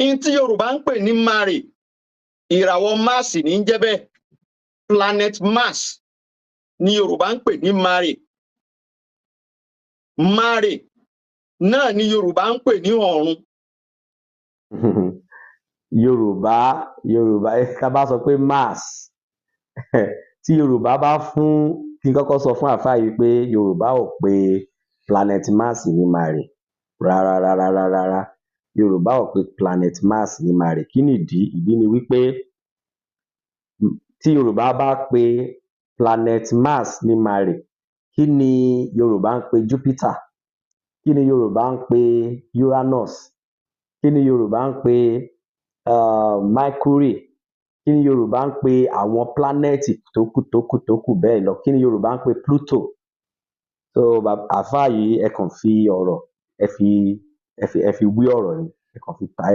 in tí Yorùbá ń pè ní Mare ìràwọ̀ Mars ní ń jẹ́ bẹ́ẹ̀ Planet Mars ni Yorùbá ń pè ní Mare. Mare náà ni Yorùbá ń pè ní ọ̀run. Yorùbá ká bá sọ pé Mars tí Yorùbá bá fún kí n kọ́kọ́ sọ fún àfáà yìí pé Yorùbá ò pe Planet Mars ní Mare rárá. Yorùbá ò pe Planet Mars ní Mare. Kí nìdí? Ìdí ni wípé tí Yorùbá bá pe Planet Mars ní Mare, kí ni Yorùbá ń pe Jupiter? Kí ni Yorùbá ń pe Uranus? Kí ni Yorùbá ń pe Mercury? Kí ni Yorùbá ń pe àwọn pílánẹ̀tì tó kù bẹ́ẹ̀ lọ? Kí ni Yorùbá ń pe Pluto? So àfáà yìí ẹ kàn fi ọ̀rọ̀ ẹ fi wí ọ̀rọ̀ ni, ẹ kàn fi ta